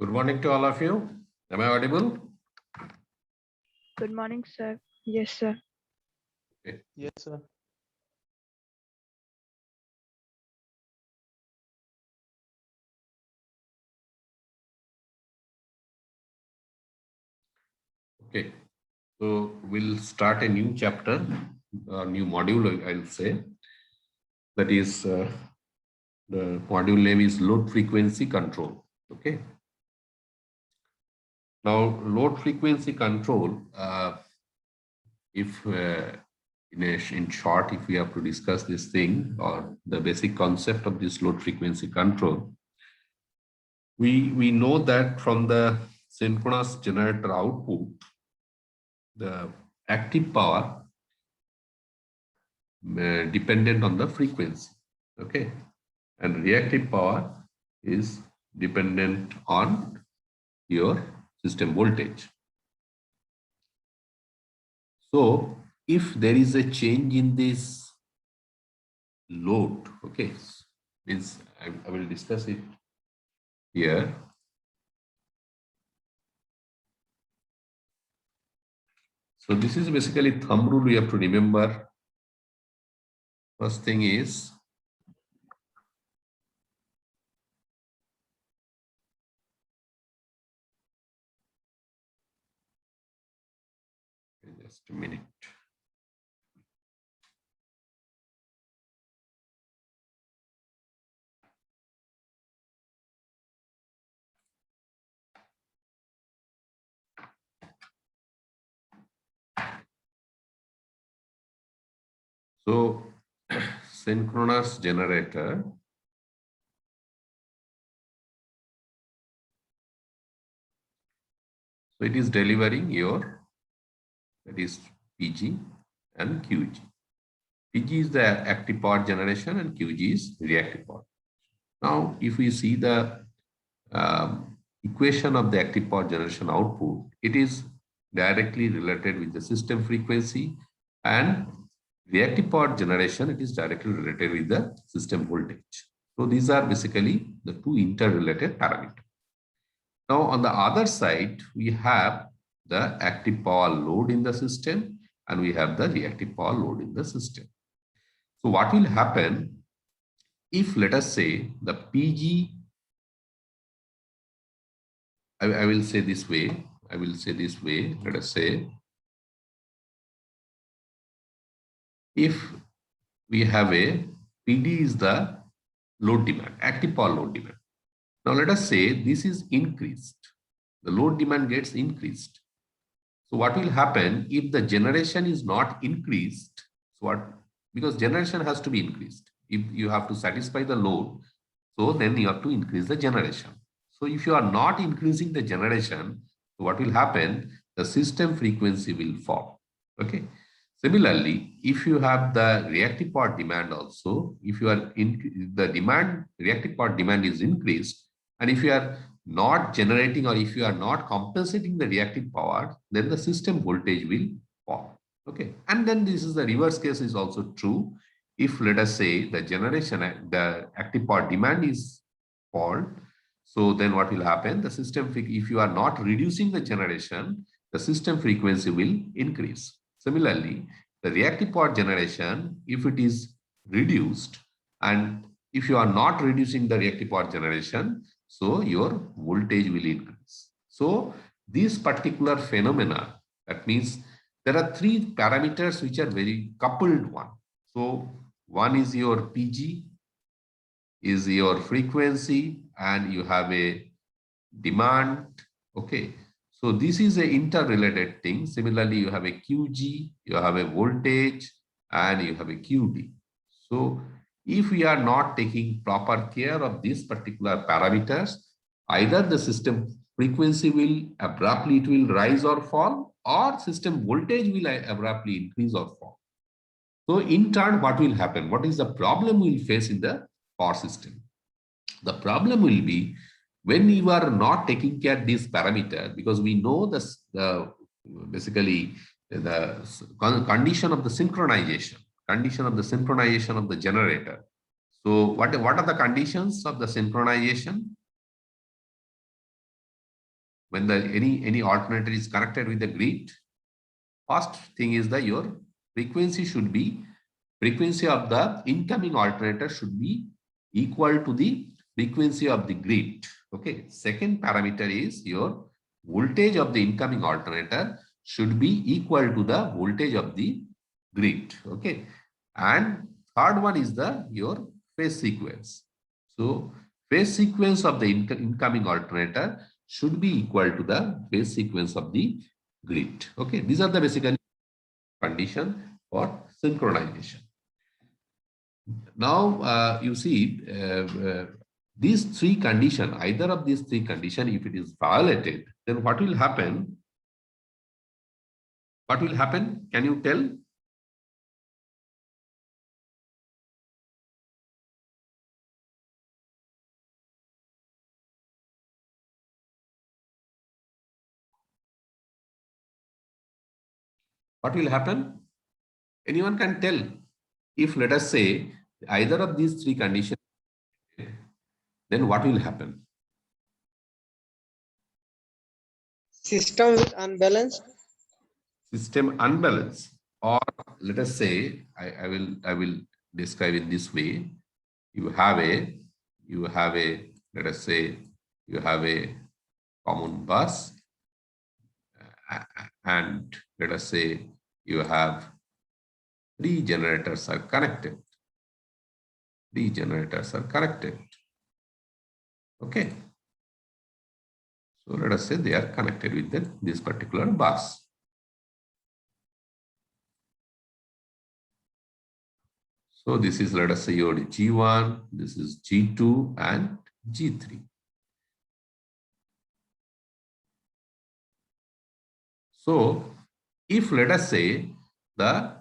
Good morning to all of you. Am I audible? Good morning, sir. Yes, sir. Okay. Yes, sir. Okay. So we'll start a new chapter, a new module, I'll say. That is, the module name is load frequency control. Okay. Now, load frequency control, if in short, if we have to discuss this thing or the basic concept of this load frequency control, we know that from the synchronous generator output, the active power dependent on the frequency, okay, and reactive power is dependent on your system voltage. So if there is a change in this load, okay, means I will discuss it here. So this is basically thumb rule we have to remember. First thing is just a minute. So synchronous generator, so it is delivering your, that is PG and QG. PG is the active power generation and QG is reactive power. Now, if we see the equation of the active power generation output, it is directly related with the system frequency, and reactive power generation, it is directly related with the system voltage. So these are basically the two interrelated parameters. Now, on the other side, we have the active power load in the system and we have the reactive power load in the system. So what will happen if, let us say, the PG, I will say this way, let us say, if we have a PD is the load demand, active power load demand. Now let us say this is increased, the load demand gets increased. So what will happen if the generation is not increased? So what, because generation has to be increased. If you have to satisfy the load, so then you have to increase the generation. So if you are not increasing the generation, so what will happen? The system frequency will fall. Okay. Similarly, if you have the reactive power demand also, if you are in the demand, reactive power demand is increased, and if you are not generating or if you are not compensating the reactive power, then the system voltage will fall. Okay. And then this is the reverse case is also true. If let us say the generation, the active power demand is fall, so then what will happen? The system, if you are not reducing the generation, the system frequency will increase. Similarly, the reactive power generation, if it is reduced, and if you are not reducing the reactive power generation, so your voltage will increase. So this particular phenomena, that means there are three parameters which are very coupled one. So one is your PG, is your frequency, and you have a demand. Okay. So this is a interrelated thing. Similarly, you have a QG, you have a voltage, and you have a QD. So if we are not taking proper care of these particular parameters, either the system frequency will abruptly, it will rise or fall, or system voltage will abruptly increase or fall. So in turn, what will happen? What is the problem we will face in the power system? The problem will be when you are not taking care of these parameters, because we know basically the condition of the synchronization of the generator. So what are the conditions of the synchronization? when the any alternator is connected with the grid, first thing is that your frequency should be, frequency of the incoming alternator should be equal to the frequency of the grid. Okay. Second parameter is your voltage of the incoming alternator should be equal to the voltage of the grid. Okay. And third one is the your phase sequence. So phase sequence of the incoming alternator should be equal to the phase sequence of the grid. Okay. These are the basically condition for synchronization. Now, you see, these three conditions, either of these three conditions, if it is violated, then what will happen? What will happen? Can you tell? What will happen? Anyone can tell? If, let us say, either of these three conditions, then what will happen? System will unbalance. System unbalanced, or let us say, I will describe in this way. You have a, let us say, you have a common bus, and let us say you have three generators are connected. Three generators are connected. Okay. So let us say they are connected with this particular bus. So this is, let us say, your G1, this is G2 and G3. So if, let us say,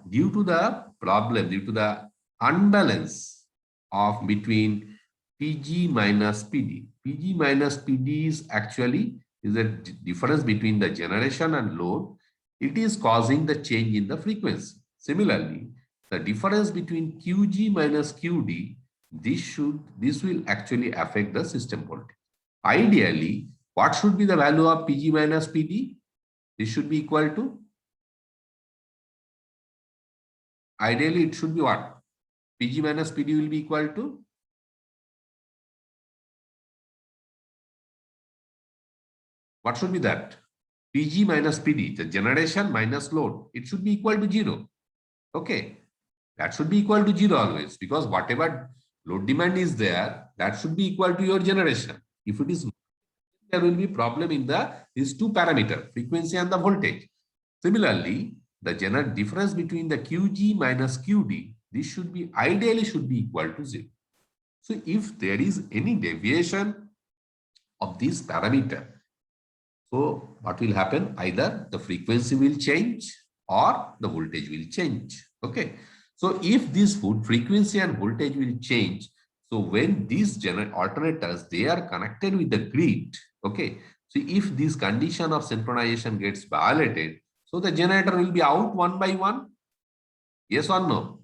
due to the problem, due to the unbalance of between PG minus PD, PG minus PD is actually is a difference between the generation and load. It is causing the change in the frequency. Similarly, the difference between QG minus QD, this will actually affect the system voltage. Ideally, what should be the value of PG minus PD? This should be equal to, ideally it should be what? PG minus PD will be equal to, what should be that? PG minus PD, the generation minus load, it should be equal to 0. Okay, that should be equal to 0 always, because whatever load demand is there, that should be equal to your generation. If it is, there will be problem in these two parameters, frequency and the voltage. Similarly, the difference between the QG minus QD, this should be, ideally should be equal to 0. So if there is any deviation of this parameter, so what will happen? Either the frequency will change or the voltage will change. Okay. So if this frequency and voltage will change, so when these alternators, they are connected with the grid. Okay. So if this condition of synchronization gets violated, so the generator will be out one by one. Yes or no?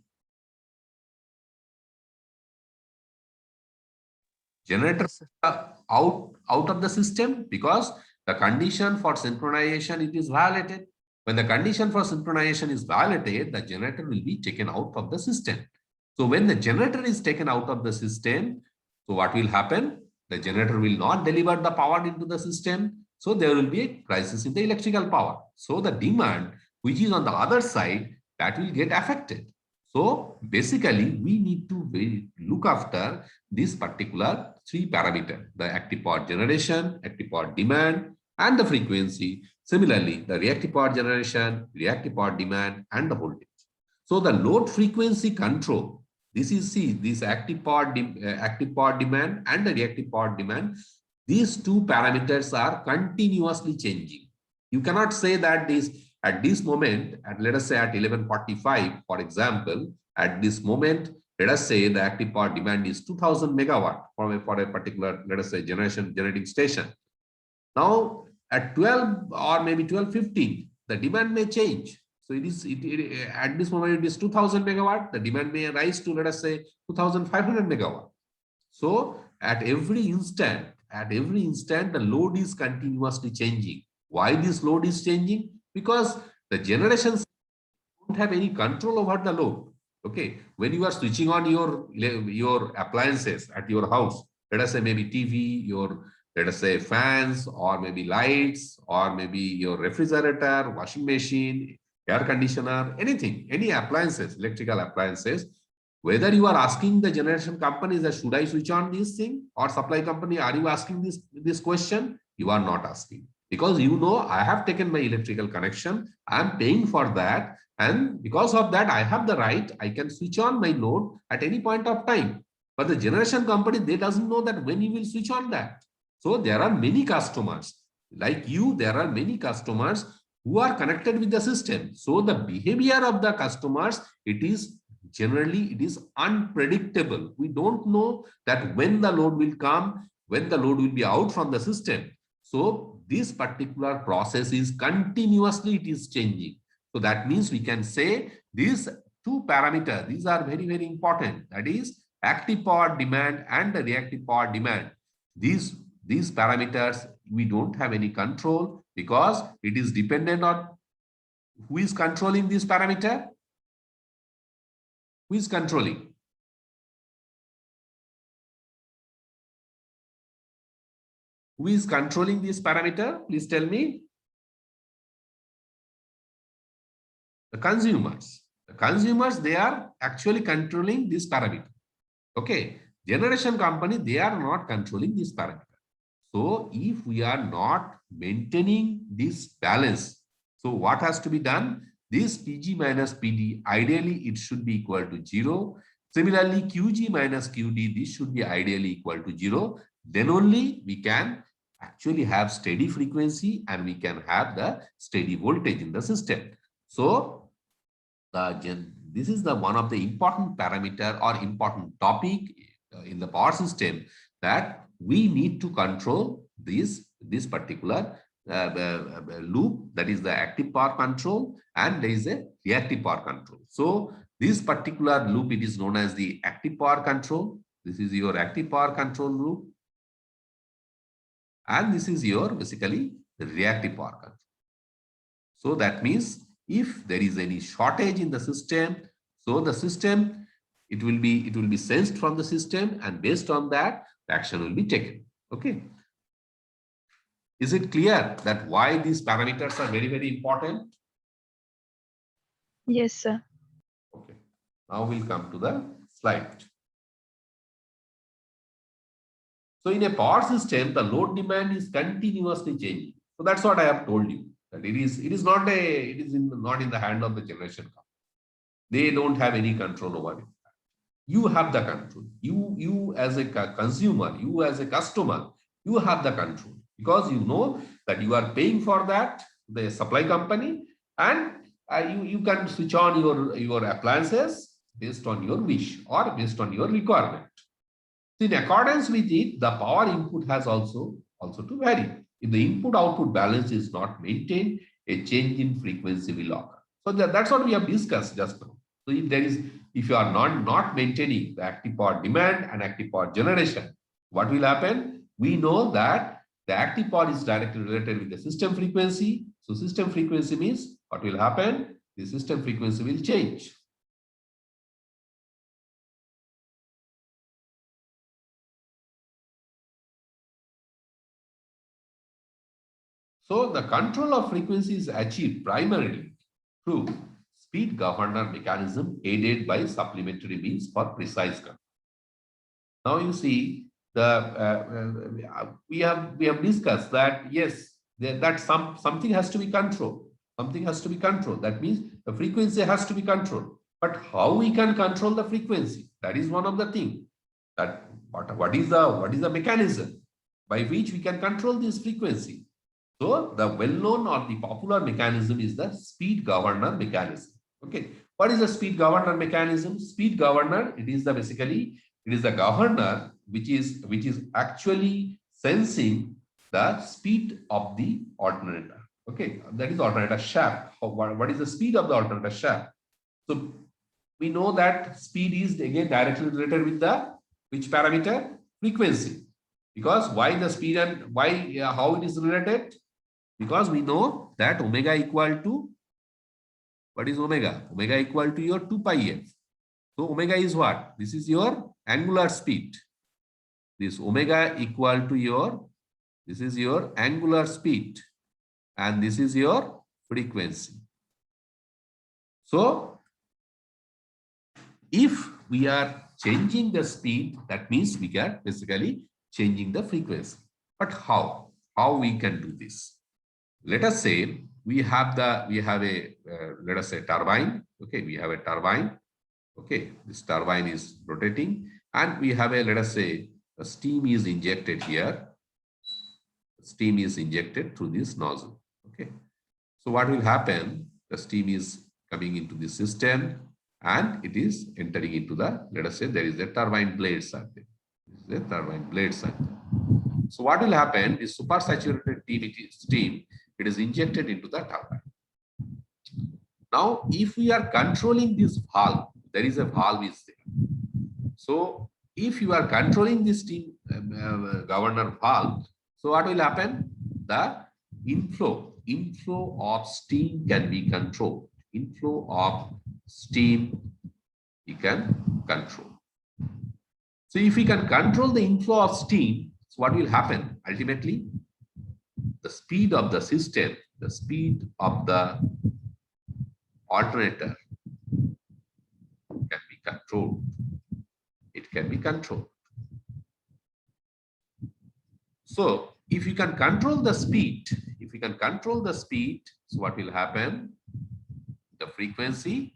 Generator out of the system because the condition for synchronization, it is violated. When the condition for synchronization is violated, the generator will be taken out of the system. So when the generator is taken out of the system, so what will happen? The generator will not deliver the power into the system. So there will be a crisis in the electrical power. So the demand, which is on the other side, that will get affected. So basically, we need to look after this particular three parameter, the active power generation, active power demand, and the frequency. Similarly, the reactive power generation, reactive power demand, and the voltage. So the load frequency control, this is, see, this active power demand and the reactive power demand, these two parameters are continuously changing. You cannot say that this at this moment, let us say at 11:45, for example, at this moment, let us say the active power demand is 2000 megawatt for a particular, let us say, generating station. Now at 12 or maybe 12:15, the demand may change. So at this moment it is 2000 megawatt. The demand may rise to, let us say, 2500 megawatt. So at every instant, at every instant, the load is continuously changing. Why this load is changing? Because the generations don't have any control over the load. Okay, when you are switching on your appliances at your house, let us say maybe TV, let us say fans, or maybe lights, or maybe your refrigerator, washing machine, air conditioner, anything, any appliances, electrical appliances, whether you are asking the generation companies that should I switch on this thing, or supply company, are you asking this question? You are not asking, because you know I have taken my electrical connection, I am paying for that, and because of that I have the right, I can switch on my load at any point of time. But the generation company, they doesn't know that when you will switch on that. So there are many customers like you, there are many customers who are connected with the system. So the behavior of the customers, it is unpredictable. We don't know that when the load will come, when the load will be out from the system. So this particular process is continuously, it is changing. So that means we can say these two parameters, these are very, very important. That is active power demand and the reactive power demand. These parameters, we don't have any control, because it is dependent on who is controlling this parameter. Who is controlling? Who is controlling this parameter? Please tell me. The consumers. The consumers, they are actually controlling this parameter. Okay. Generation company, they are not controlling this parameter. So if we are not maintaining this balance, so what has to be done? This PG minus PD, ideally it should be equal to 0. Similarly, QG minus QD, this should be ideally equal to 0. Then only we can actually have steady frequency and we can have the steady voltage in the system. So this is the one of the important parameter or important topic in the power system, that we need to control this particular loop, that is the active power control, and there is a reactive power control. So this particular loop, it is known as the active power control. This is your active power control loop, and this is your basically the reactive power control. So that means if there is any shortage in the system, so the system, it will be sensed from the system, and based on that, the action will be taken. Okay. Is it clear that why these parameters are very, very important? Yes, sir. Okay. Now we'll come to the slide. So in a power system, the load demand is continuously changing. So that's what I have told you, that it is not in the hand of the generation company. They don't have any control over it. You have the control. You as a consumer, you as a customer, you have the control, because you know that you are paying for that, the supply company, and you can switch on your appliances based on your wish or based on your requirement. So in accordance with it, the power input has also to vary. If the input output balance is not maintained, a change in frequency will occur. So that's what we have discussed just now. So if you are not maintaining the active power demand and active power generation, what will happen? We know that the active power is directly related with the system frequency. So system frequency means what will happen? The system frequency will change. So the control of frequency is achieved primarily through speed governor mechanism aided by supplementary means for precise control. Now you see we have discussed that yes, that something has to be controlled. Something has to be controlled. That means the frequency has to be controlled. But how we can control the frequency? That is one of the things. That what is the mechanism by which we can control this frequency? So the well-known or the popular mechanism is the speed governor mechanism. Okay, what is the speed governor mechanism? Speed governor, it is the governor which is actually sensing the speed of the alternator. Okay, that is alternator shaft. What is the speed of the alternator shaft? So we know that speed is again directly related with the which parameter? Frequency. Because why the speed and why, how it is related? Because we know that omega equal to, what is omega? Omega equal to your 2 pi f. So omega is what? This is your angular speed. This omega equal to your, this is your angular speed, and this is your frequency. So if we are changing the speed, that means we are basically changing the frequency. But how? How we can do this? Let us say we have a let us say turbine. Okay, we have a turbine. Okay, this turbine is rotating, and we have a, let us say, a steam is injected here. Steam is injected through this nozzle. Okay, so what will happen? The steam is coming into the system and it is entering into the, let us say there is a turbine blade circuit. This is a turbine blade circuit. So what will happen is supersaturated steam, it is injected into the turbine. Now, if we are controlling this valve, there is a valve is there. So if you are controlling this steam governor valve, so what will happen? The inflow of steam can be controlled. Inflow of steam we can control. So if we can control the inflow of steam, so what will happen? Ultimately, the speed of the system, the speed of the alternator can be controlled. It can be controlled. So if you can control the speed, so what will happen? The frequency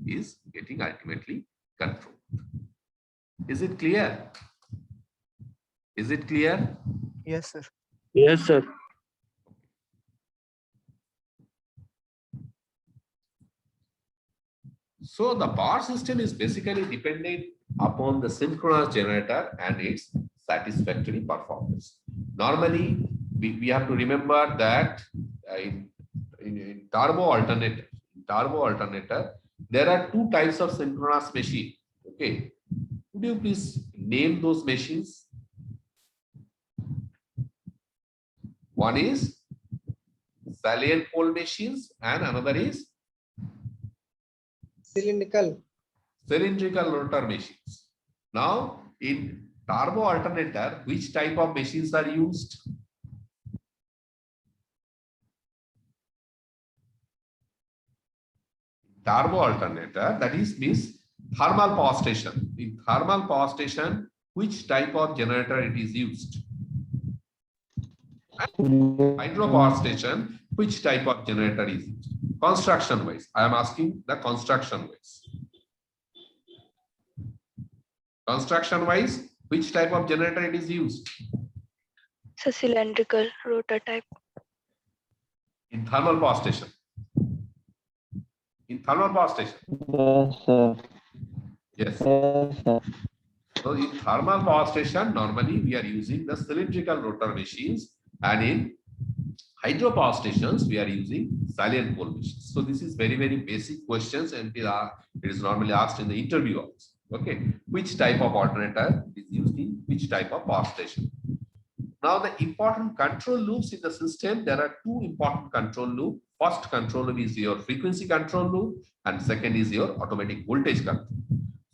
is getting ultimately controlled. Is it clear? Is it clear? Yes, sir. Yes, sir. So the power system is basically dependent upon the synchronous generator and its satisfactory performance. Normally, we have to remember that in turbo alternator, there are two types of synchronous machine. Okay, could you please name those machines? One is salient pole machines and another is Cylindrical. cylindrical rotor machines. Now, in turbo alternator, which type of machines are used? Turbo alternator, that is means thermal power station. In thermal power station, which type of generator it is used? Hydro power station, which type of generator is used? Construction wise, I am asking the construction wise. Construction wise, which type of generator it is used? So cylindrical rotor type. In thermal power station. In thermal power station. Yes, sir. Yes. Yes, sir. So in thermal power station, normally we are using the cylindrical rotor machines, and in hydro power stations, we are using salient pole machines. So this is very, very basic questions, and it is normally asked in the interview also. Okay, which type of alternator is used in which type of power station? Now the important control loops in the system, there are two important control loops. First control loop is your frequency control loop, and second is your automatic voltage control.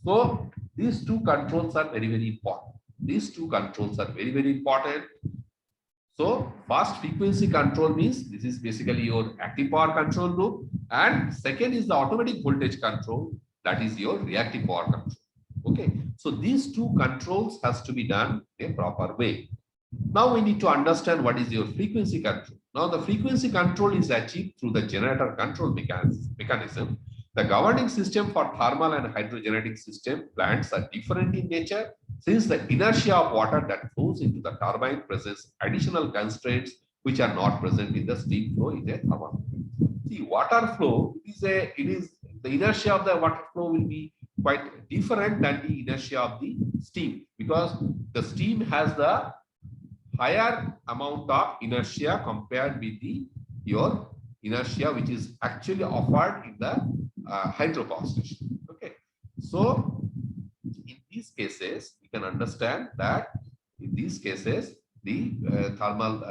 So these two controls are very, very important. These two controls are very, very important. So fast frequency control means this is basically your active power control loop, and second is the automatic voltage control, that is your reactive power control. Okay, so these two controls has to be done in a proper way. Now we need to understand what is your frequency control. Now the frequency control is achieved through the generator control mechanism. The governing system for thermal and hydrogenetic system plants are different in nature, since the inertia of water that flows into the turbine presents additional constraints which are not present in the steam flow in a thermal. See, water flow the inertia of the water flow will be quite different than the inertia of the steam, because the steam has the higher amount of inertia compared with your inertia which is actually offered in the hydro power station. Okay, so in these cases we can understand that in these cases, the thermal,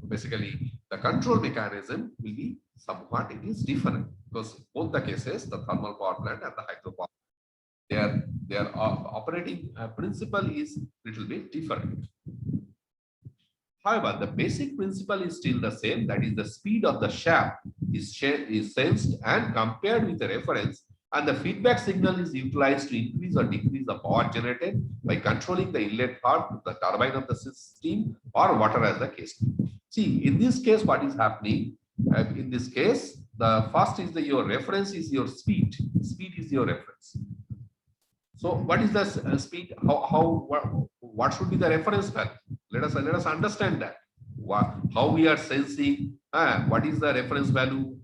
basically the control mechanism will be somewhat, it is different, because both the cases, the thermal power plant and the hydropower, their operating principle is little bit different. However, the basic principle is still the same, that is the speed of the shaft is sensed and compared with a reference, and the feedback signal is utilized to increase or decrease the power generated by controlling the inlet part of the turbine of the steam or water, as the case. See, in this case, what is happening? In this case, the first is your reference is your speed. Speed is your reference. So, what is the speed? What should be the reference value? Let us understand that. How we are sensing, what is the reference value,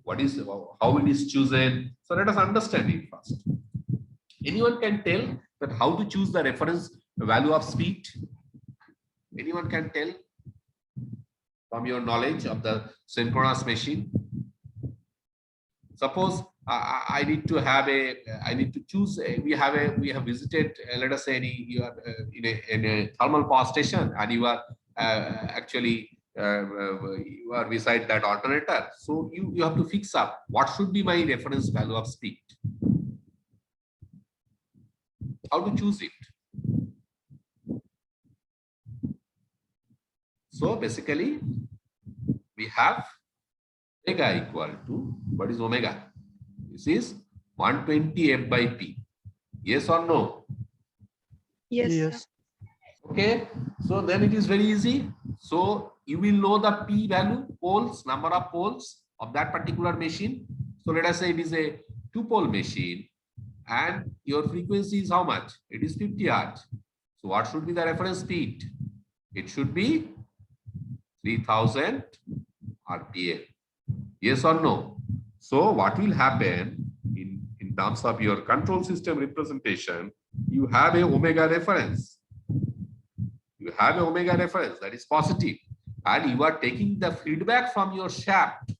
how it is chosen. So let us understand it first. Anyone can tell that how to choose the reference value of speed? Anyone can tell from your knowledge of the synchronous machine? Suppose I need to choose. We have visited. Let us say you are in a thermal power station, and you are actually you are beside that alternator. So you have to fix up what should be my reference value of speed. How to choose it? So basically, we have omega equal to, what is omega? This is 120 F by P. Yes or no? Yes, Yes. sir. Okay, so then it is very easy. So you will know the P value, poles, number of poles of that particular machine. So let us say it is a 2-pole machine and your frequency is how much? It is 50 Hertz. So what should be the reference speed? It should be 3000 RPM. Yes or no? So what will happen in terms of your control system representation? You have a omega reference. You have an omega reference that is positive, and you are taking the feedback from your shaft.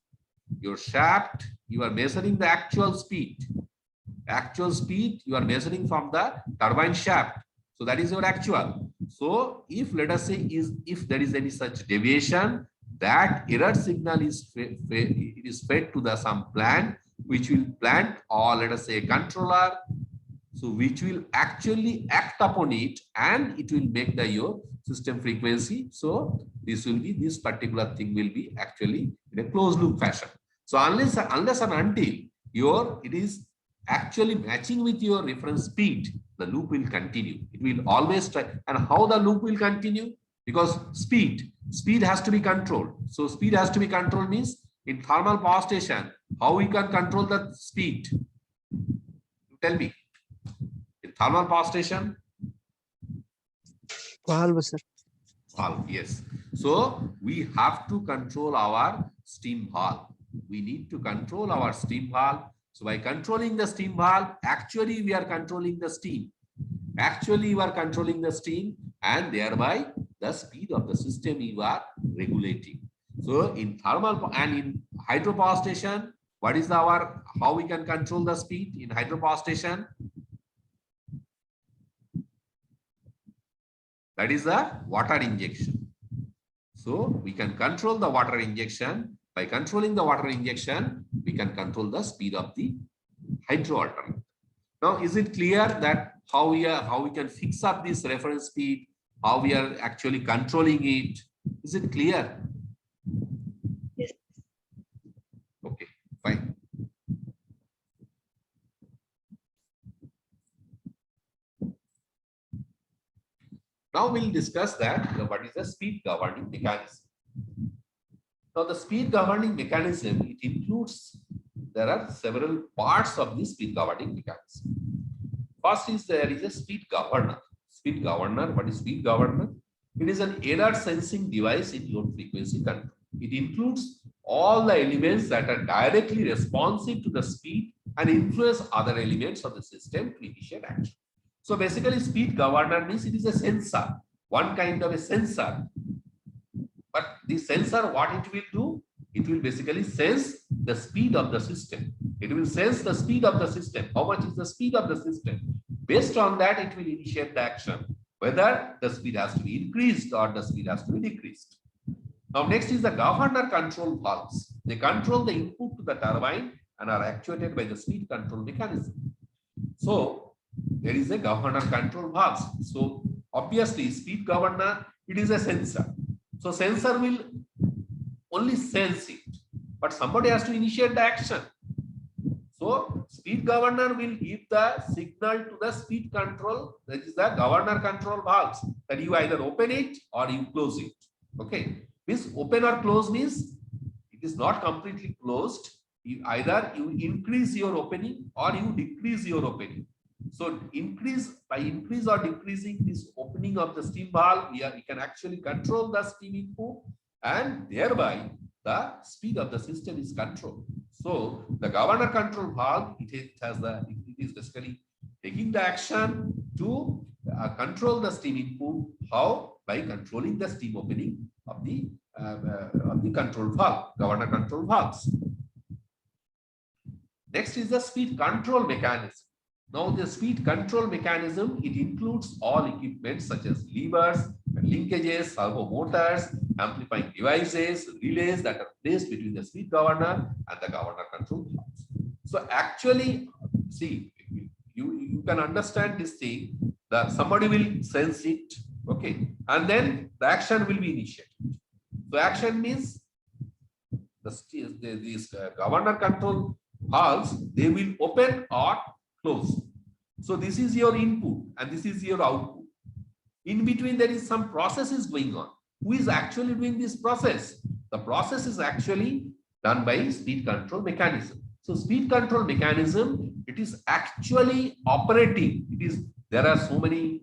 Your shaft, you are measuring the actual speed. Actual speed you are measuring from the turbine shaft. So that is your actual. So if let us say if there is any such deviation, that error signal is fed to the some plant, which will plant, or let us say a controller, so which will actually act upon it, and it will make the your system frequency. So this particular thing will be actually in a closed loop fashion. So unless and until it is actually matching with your reference speed, the loop will continue. It will always try. And how the loop will continue? Because speed has to be controlled. So speed has to be controlled means in thermal power station, how we can control the speed? Tell me. In thermal power station? Valve, sir. Valve, yes. So we have to control our steam valve. We need to control our steam valve. So by controlling the steam valve, actually we are controlling the steam. Actually you are controlling the steam, and thereby the speed of the system you are regulating. So in thermal and in hydropower station, what is how we can control the speed in hydropower station? That is the water injection. So we can control the water injection. By controlling the water injection, we can control the speed of the hydro alternator. Now, is it clear that how we can fix up this reference speed, how we are actually controlling it? Is it clear? Yes. Okay, fine. Now we'll discuss that what is the speed governing mechanism. Now the speed governing mechanism, it includes, there are several parts of the speed governing mechanism. First is there is a speed governor. Speed governor, what is speed governor? It is an error sensing device in your frequency control. It includes all the elements that are directly responsive to the speed and influence other elements of the system to initiate action. So basically speed governor means it is a sensor, one kind of a sensor. But the sensor, what it will do? It will basically sense the speed of the system. It will sense the speed of the system. How much is the speed of the system? Based on that, it will initiate the action. whether the speed has to be increased or the speed has to be decreased. Now, next is the governor control valves. They control the input to the turbine and are actuated by the speed control mechanism. So, there is a governor control valves. So, obviously, speed governor, it is a sensor. So, sensor will only sense it, but somebody has to initiate the action. So, speed governor will give the signal to the speed control, that is the governor control valves, that you either open it or you close it. Okay, this open or close means it is not completely closed. Either you increase your opening or you decrease your opening. So, by increase or decreasing this opening of the steam valve, we can actually control the steam input, and thereby the speed of the system is controlled. So the governor control valve, it is basically taking the action to control the steam input. How? By controlling the steam opening of the control valve, governor control valves. Next is the speed control mechanism. Now the speed control mechanism, it includes all equipment such as levers, linkages, servo motors, amplifying devices, relays that are placed between the speed governor and the governor control valves. So actually, see, you can understand this thing, that somebody will sense it, okay, and then the action will be initiated. So action means these governor control valves, they will open or close. So this is your input and this is your output. In between, there is some process is going on. Who is actually doing this process? The process is actually done by speed control mechanism. So speed control mechanism, it is actually operating. There are so many,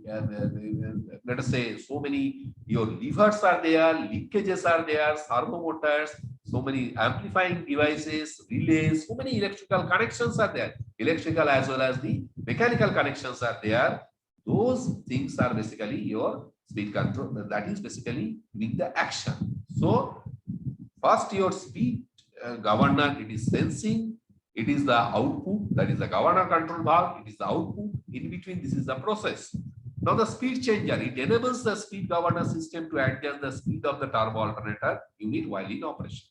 let us say, so many, your levers are there, linkages are there, servo motors, so many amplifying devices, relays, so many electrical connections are there. Electrical as well as the mechanical connections are there. Those things are basically your speed control. That is basically doing the action. So first your speed governor, it is sensing. It is the output, that is the governor control valve. It is the output. In between, this is the process. Now the speed changer, it enables the speed governor system to adjust the speed of the turbo alternator unit while in operation.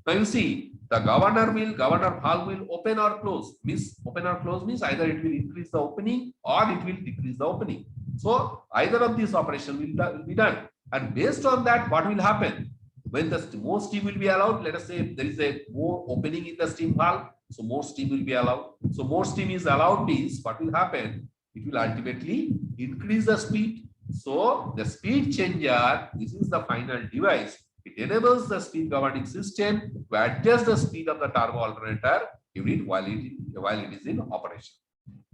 Now you see, the governor valve will open or close. Open or close means either it will increase the opening or it will decrease the opening. So either of these operations will be done. And based on that, what will happen? When the more steam will be allowed, let us say if there is a more opening in the steam valve, so more steam will be allowed. So more steam is allowed means what will happen? It will ultimately increase the speed. So the speed changer, this is the final device. It enables the speed governing system to adjust the speed of the turbo alternator unit while it is in operation.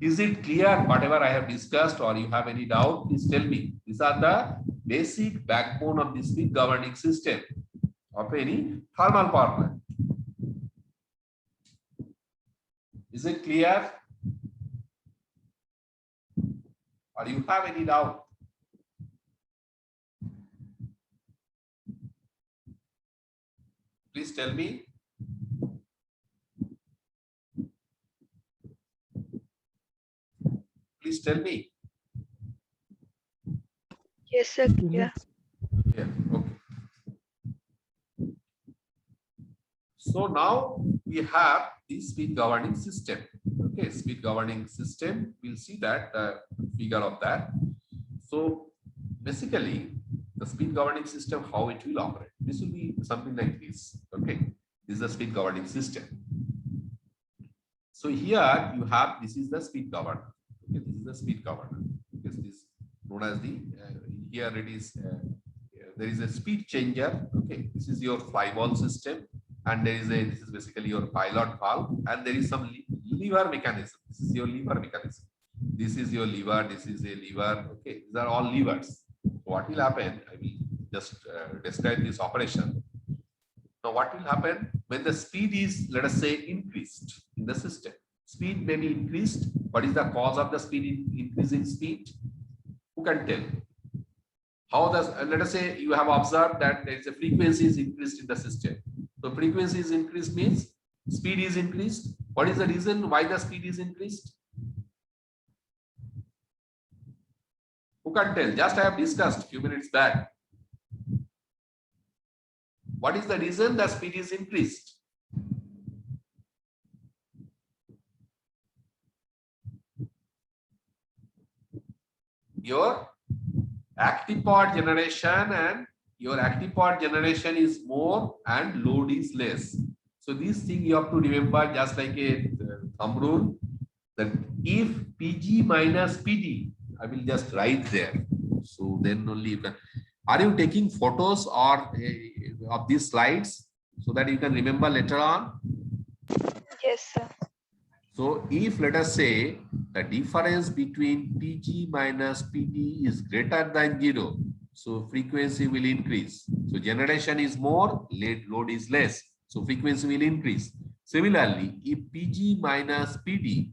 Is it clear whatever I have discussed, or you have any doubt? Please tell me. These are the basic backbone of the speed governing system of any thermal power plant. Is it clear? Or you have any doubt? Please tell me. Please tell me. Yes, sir. Yeah. Yeah, okay. So now we have the speed governing system. Okay, speed governing system. We'll see that figure of that. So basically, the speed governing system, how it will operate. This will be something like this. Okay, this is the speed governing system. So here you have, this is the speed governor. Okay, this is the speed governor. This is known as the here it is. There is a speed changer. Okay, this is your flywheel system, and this is basically your pilot valve, and there is some lever mechanism. This is your lever mechanism. This is your lever. This is a lever. Okay, these are all levers. So what will happen? I will just describe this operation. Now, what will happen when the speed is, let us say, increased in the system? Speed may be increased. What is the cause of the speed increasing speed? Who can tell? How does, let us say you have observed that there is a frequency is increased in the system. So frequency is increased means speed is increased. What is the reason why the speed is increased? Who can tell? Just I have discussed a few minutes back. What is the reason the speed is increased? Your active power generation, and your active power generation is more and load is less. So this thing you have to remember, just like a thumb rule, that if PG minus PD, I will just write there. So then only you can. Are you taking photos or of these slides so that you can remember later on? Yes, sir. So if let us say the difference between PG minus PD is greater than 0, so frequency will increase. So generation is more, load is less, so frequency will increase. Similarly, if PG minus PD,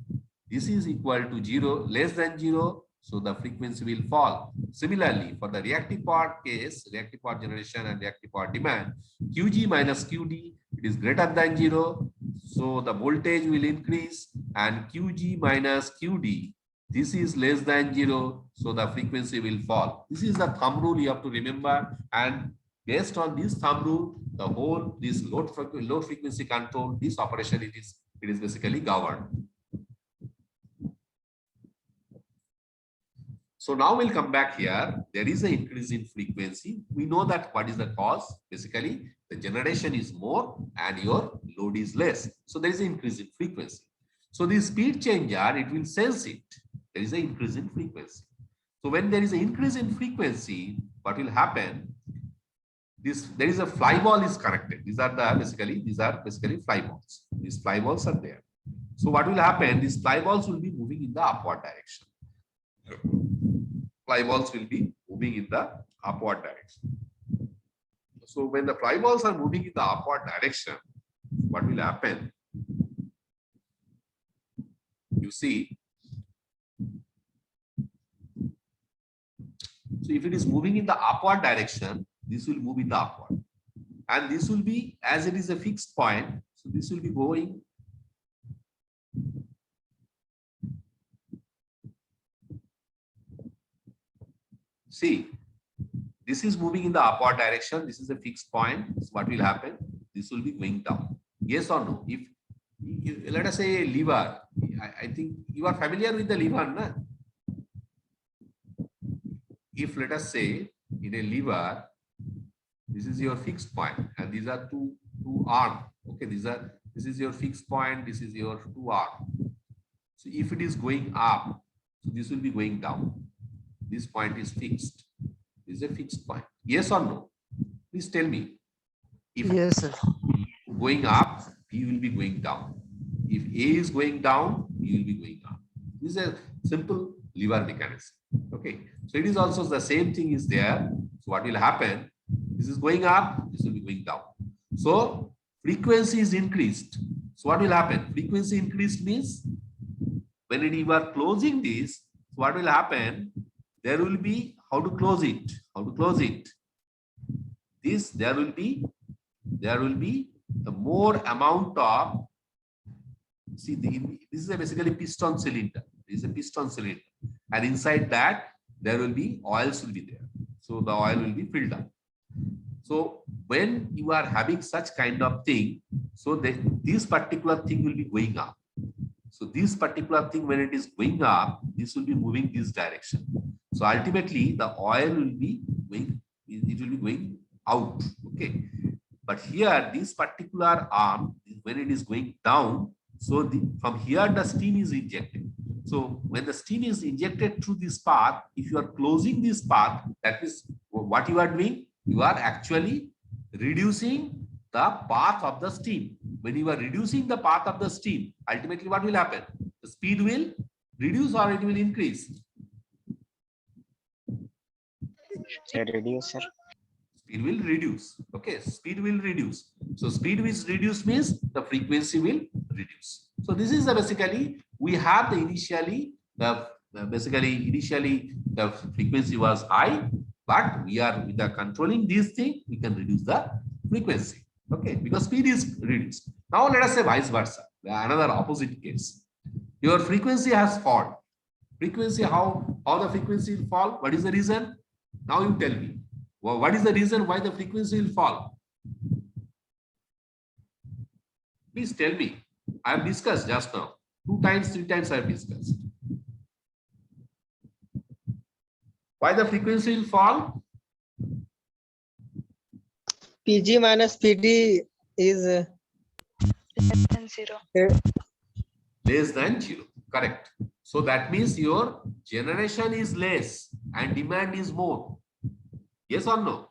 this is equal to 0, less than 0, so the frequency will fall. Similarly, for the reactive power case, reactive power generation and reactive power demand, QG minus QD, it is greater than 0, so the voltage will increase, and QG minus QD, this is less than 0, so the frequency will fall. This is the thumb rule you have to remember, and based on this thumb rule, the whole this low frequency control, this operation it is basically governed. So now we'll come back here. There is an increase in frequency. We know that what is the cause. Basically, the generation is more and your load is less. So there is an increase in frequency. So the speed changer, it will sense it. There is an increase in frequency. So when there is an increase in frequency, what will happen? There is a fly ball is connected. These are basically fly balls. These fly balls are there. So what will happen? These fly balls will be moving in the upward direction. Fly balls will be moving in the upward direction. So when the fly balls are moving in the upward direction, what will happen? You see, so if it is moving in the upward direction, this will move in the upward, and this will be, as it is a fixed point, so this will be going see, this is moving in the upward direction. This is a fixed point. So what will happen? This will be going down. Yes or no? If let us say a lever, I think you are familiar with the lever, na? If let us say in a lever, this is your fixed point, and these are two arms. Okay, this is your fixed point. This is your two arms. So if it is going up, so this will be going down. This point is fixed. This is a fixed point. Yes or no? Please tell me. If Yes, sir. going up, B will be going down. If A is going down, B will be going up. This is a simple lever mechanism. Okay. So it is also the same thing is there. So what will happen? This is going up, this will be going down. So frequency is increased. So what will happen? Frequency increased means when you are closing this, so what will happen? There will be how to close it. How to close it? This there will be the more amount of, see, this is a basically piston cylinder. This is a piston cylinder, and inside that there will be oils will be there. So the oil will be filled up. So when you are having such kind of thing, so this particular thing will be going up. So this particular thing, when it is going up, this will be moving this direction. So ultimately the oil will be going, it will be going out. Okay. But here, this particular arm, when it is going down, so from here the steam is injected. So when the steam is injected through this path, if you are closing this path, that is what you are doing. You are actually reducing the path of the steam. When you are reducing the path of the steam, ultimately what will happen? The speed will reduce or it will increase? Reduce, sir. Speed will reduce. Okay, speed will reduce. So speed is reduced means the frequency will reduce. So this is basically we have the initially the frequency was high, but we are with the controlling this thing, we can reduce the frequency. Okay, because speed is reduced. Now let us say vice versa, another opposite case. Your frequency has fallen. Frequency, how the frequency will fall? What is the reason? Now you tell me. Well, what is the reason why the frequency will fall? Please tell me. I have discussed just now. 2 times, 3 times I have discussed. Why the frequency will fall? PG minus PD is Less than 0. Less than 0. Correct. So that means your generation is less and demand is more. Yes or no?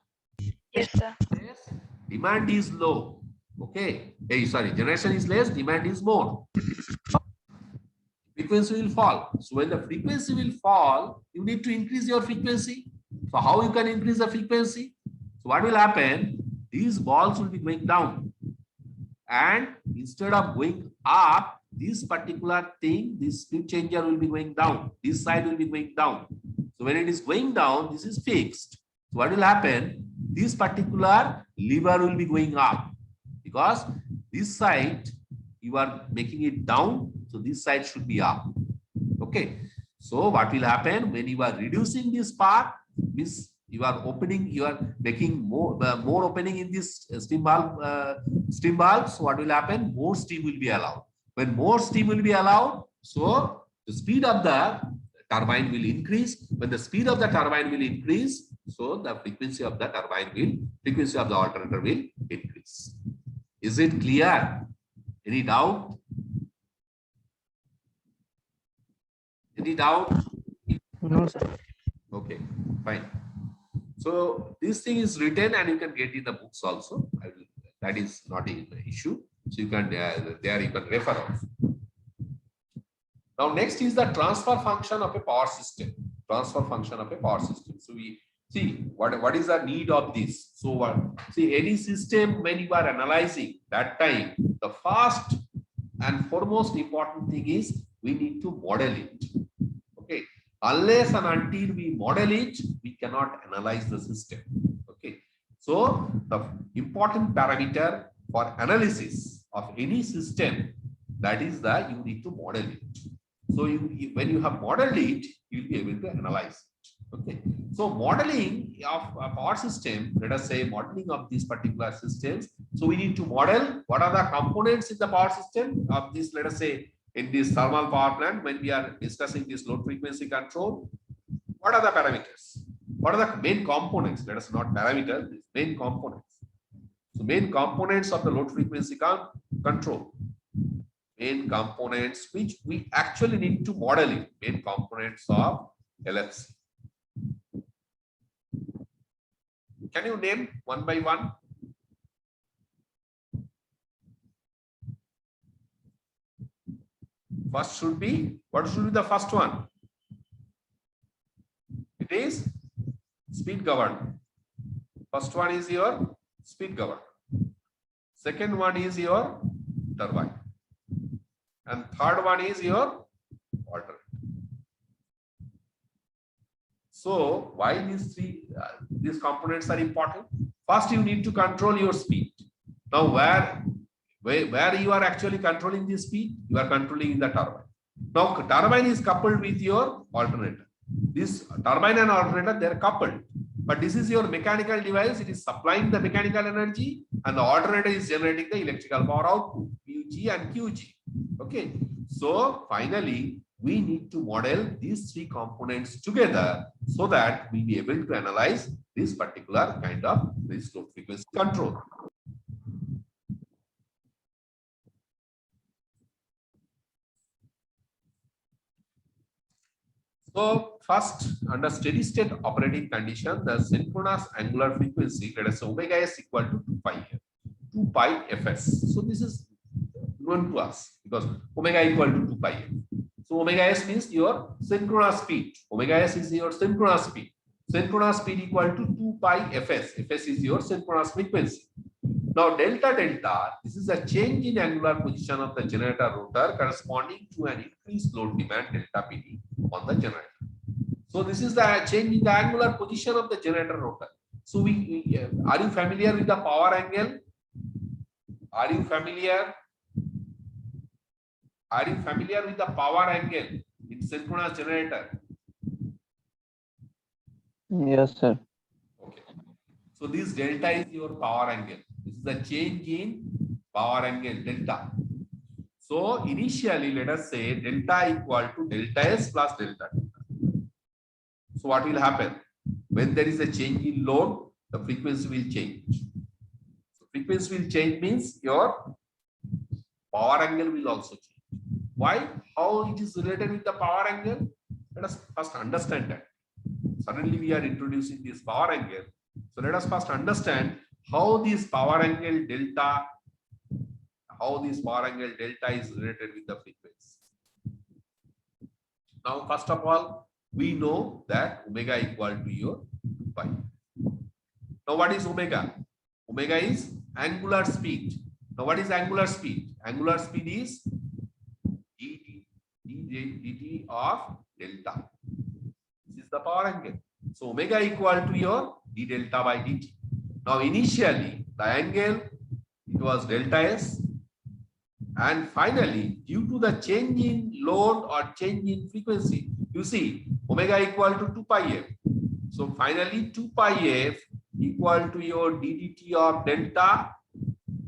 Yes, sir. Yes. Demand is low. Okay. Hey, sorry. Generation is less, demand is more. Frequency will fall. So when the frequency will fall, you need to increase your frequency. So how you can increase the frequency? So what will happen? These balls will be going down. And instead of going up, this particular thing, this speed changer will be going down. This side will be going down. So when it is going down, this is fixed. So what will happen? This particular lever will be going up because this side you are making it down. So this side should be up. Okay. So what will happen when you are reducing this part? This you are opening, you are making more opening in this steam valve. So what will happen? More steam will be allowed. When more steam will be allowed, so the speed of the turbine will increase. When the speed of the turbine will increase, so the frequency of the frequency of the alternator will increase. Is it clear? Any doubt? Any doubt? no, sir. Okay, fine. So this thing is written and you can get in the books also. That is not an issue. So you can there you can refer also. Now next is the transfer function of a power system. Transfer function of a power system. So we see what is the need of this. So see any system when you are analyzing that time, the first and foremost important thing is we need to model it. Okay. Unless and until we model it, we cannot analyze the system. Okay. So the important parameter for analysis of any system, that is that you need to model it. So when you have modeled it, you will be able to analyze it. Okay. So modeling of a power system, let us say modeling of these particular systems. So we need to model what are the components in the power system of this, let us say, in this thermal power plant, when we are discussing this load frequency control, what are the parameters? What are the main components? Let us not parameters, these main components. So main components of the load frequency control. Main components which we actually need to model it. Main components of LFC. Can you name one by one? First should be, what should be the first one? It is speed governor. First one is your speed governor. Second one is your turbine. And third one is your alternator. So why these components are important? First, you need to control your speed. Now where you are actually controlling the speed, you are controlling in the turbine. Now turbine is coupled with your alternator. This turbine and alternator, they are coupled, but this is your mechanical device. It is supplying the mechanical energy and the alternator is generating the electrical power output, PG and QG. Okay, so finally we need to model these three components together so that we be able to analyze this particular kind of this load frequency control. So first, under steady state operating condition, the synchronous angular frequency, let us say omega s equal to 2 pi here, 2 pi fs. So this is known to us because omega equal to 2 pi f. So omega s means your synchronous speed. Omega s is your synchronous speed. Synchronous speed equal to 2 pi fs. Fs is your synchronous frequency. Now delta delta, this is a change in angular position of the generator rotor corresponding to an increased load demand delta PD on the generator. So this is the change in the angular position of the generator rotor. So are you familiar with the power angle? Are you familiar? Are you familiar with the power angle in synchronous generator? Yes, sir. Okay. So this delta is your power angle. This is the change in power angle delta. So initially, let us say delta equal to delta S plus delta. So what will happen? When there is a change in load, the frequency will change. So frequency will change means your power angle will also change. Why? How it is related with the power angle? Let us first understand that. Suddenly we are introducing this power angle. So let us first understand how this power angle delta is related with the frequency. Now, first of all, we know that omega equal to your 2 pi. Now, what is omega? Omega is angular speed. Now, what is angular speed? Angular speed is dt of delta. This is the power angle. So, omega equal to your d delta by dt. Now, initially, the angle, it was delta S. And finally, due to the change in load or change in frequency, you see omega equal to 2 pi f. So finally 2 pi f equal to your ddt of delta,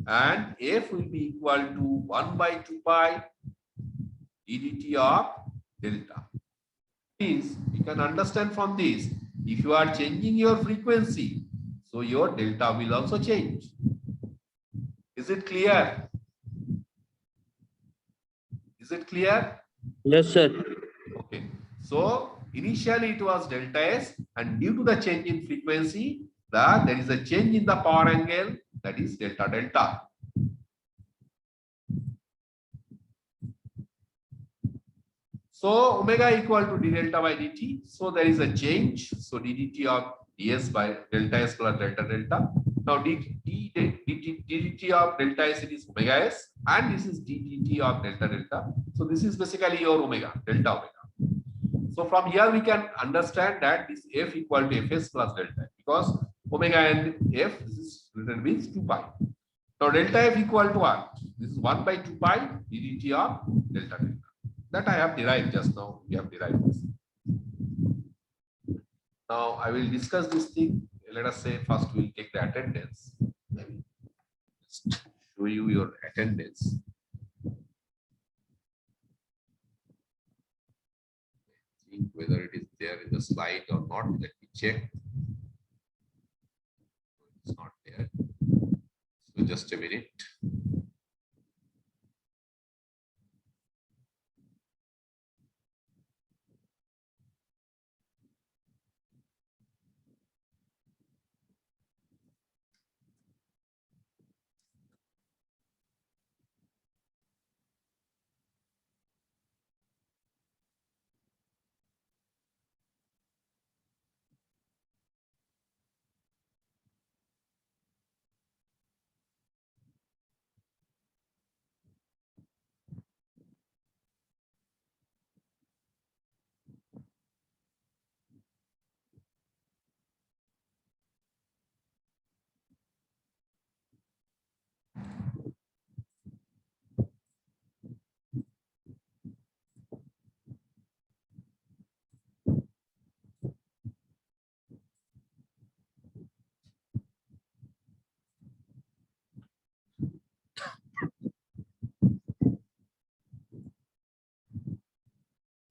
and f will be equal to 1 by 2 pi ddt of delta. Means you can understand from this, if you are changing your frequency, so your delta will also change. Is it clear? Is it clear? Yes, sir. Okay. So initially it was delta S, and due to the change in frequency, there is a change in the power angle, that is delta delta. So omega equal to d delta by dt. So there is a change. So ddt of ds by delta S plus delta delta. Now ddt of delta S, it is omega S, and this is ddt of delta delta. So this is basically your omega, delta omega. So from here we can understand that this f equal to fs plus delta, because omega and f, this is written with 2 pi. Now delta f equal to what? This is 1 by 2 pi ddt of delta delta. That I have derived just now. We have derived this. Now I will discuss this thing. Let us say first we will take the attendance. Let me just show you your attendance. See whether it is there in the slide or not. Let me check. It's not there. So just a minute.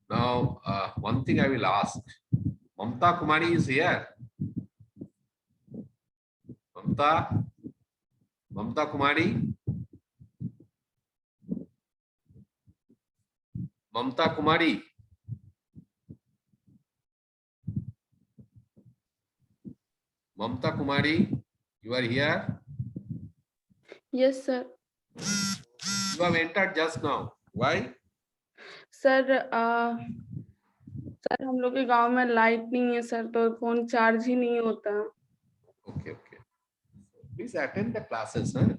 Now, one thing I will ask. Mamta Kumari is here. Mamta Kumari. Mamta Kumari. Mamta Kumari, you are here. Yes, sir. You have entered just now. Why? Sir sir हम लोग के गांव में light नहीं है sir, तो phone charge ही नहीं होता। Okay, okay. Please attend the classes, huh?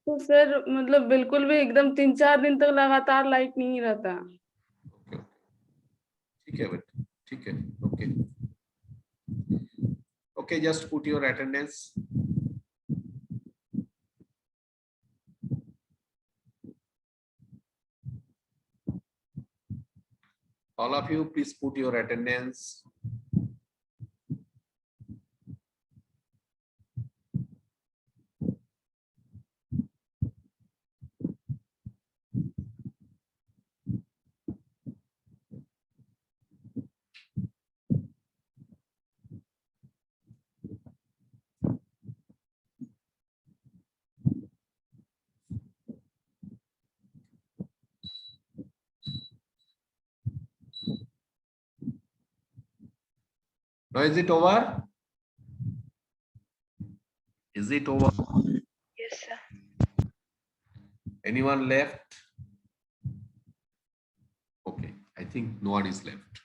तो सर मतलब बिल्कुल भी एकदम 3-4 दिन तक लगातार लाइट नहीं रहता। Okay, okay. ठीक है बेटा, ठीक है. Okay. Okay, just put your attendance. All of you, please put your attendance. Now, is it over? Is it over? Yes, sir. Anyone left? Okay, I think no one is left.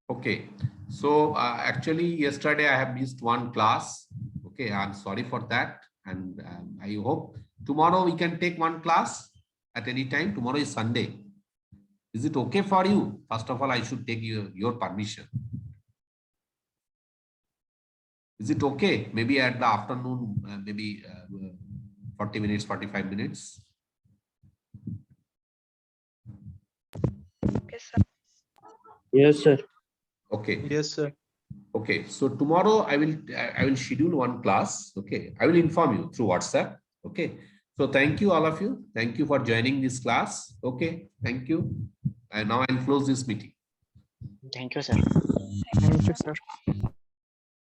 Okay, so actually yesterday I have missed one class. Okay, I'm sorry for that. And I hope tomorrow we can take one class at any time. Tomorrow is Sunday. Is it okay for you? First of all, I should take your permission. Is it okay? Maybe at the afternoon, maybe 40 minutes, 45 minutes. Okay, sir. Yes, sir. Okay. Yes, sir. Okay. So tomorrow I will schedule one class. Okay. I will inform you through WhatsApp. Okay. So thank you, all of you. Thank you for joining this class. Okay. Thank you. And now I'll close this meeting. Thank you, sir. Thank you, sir.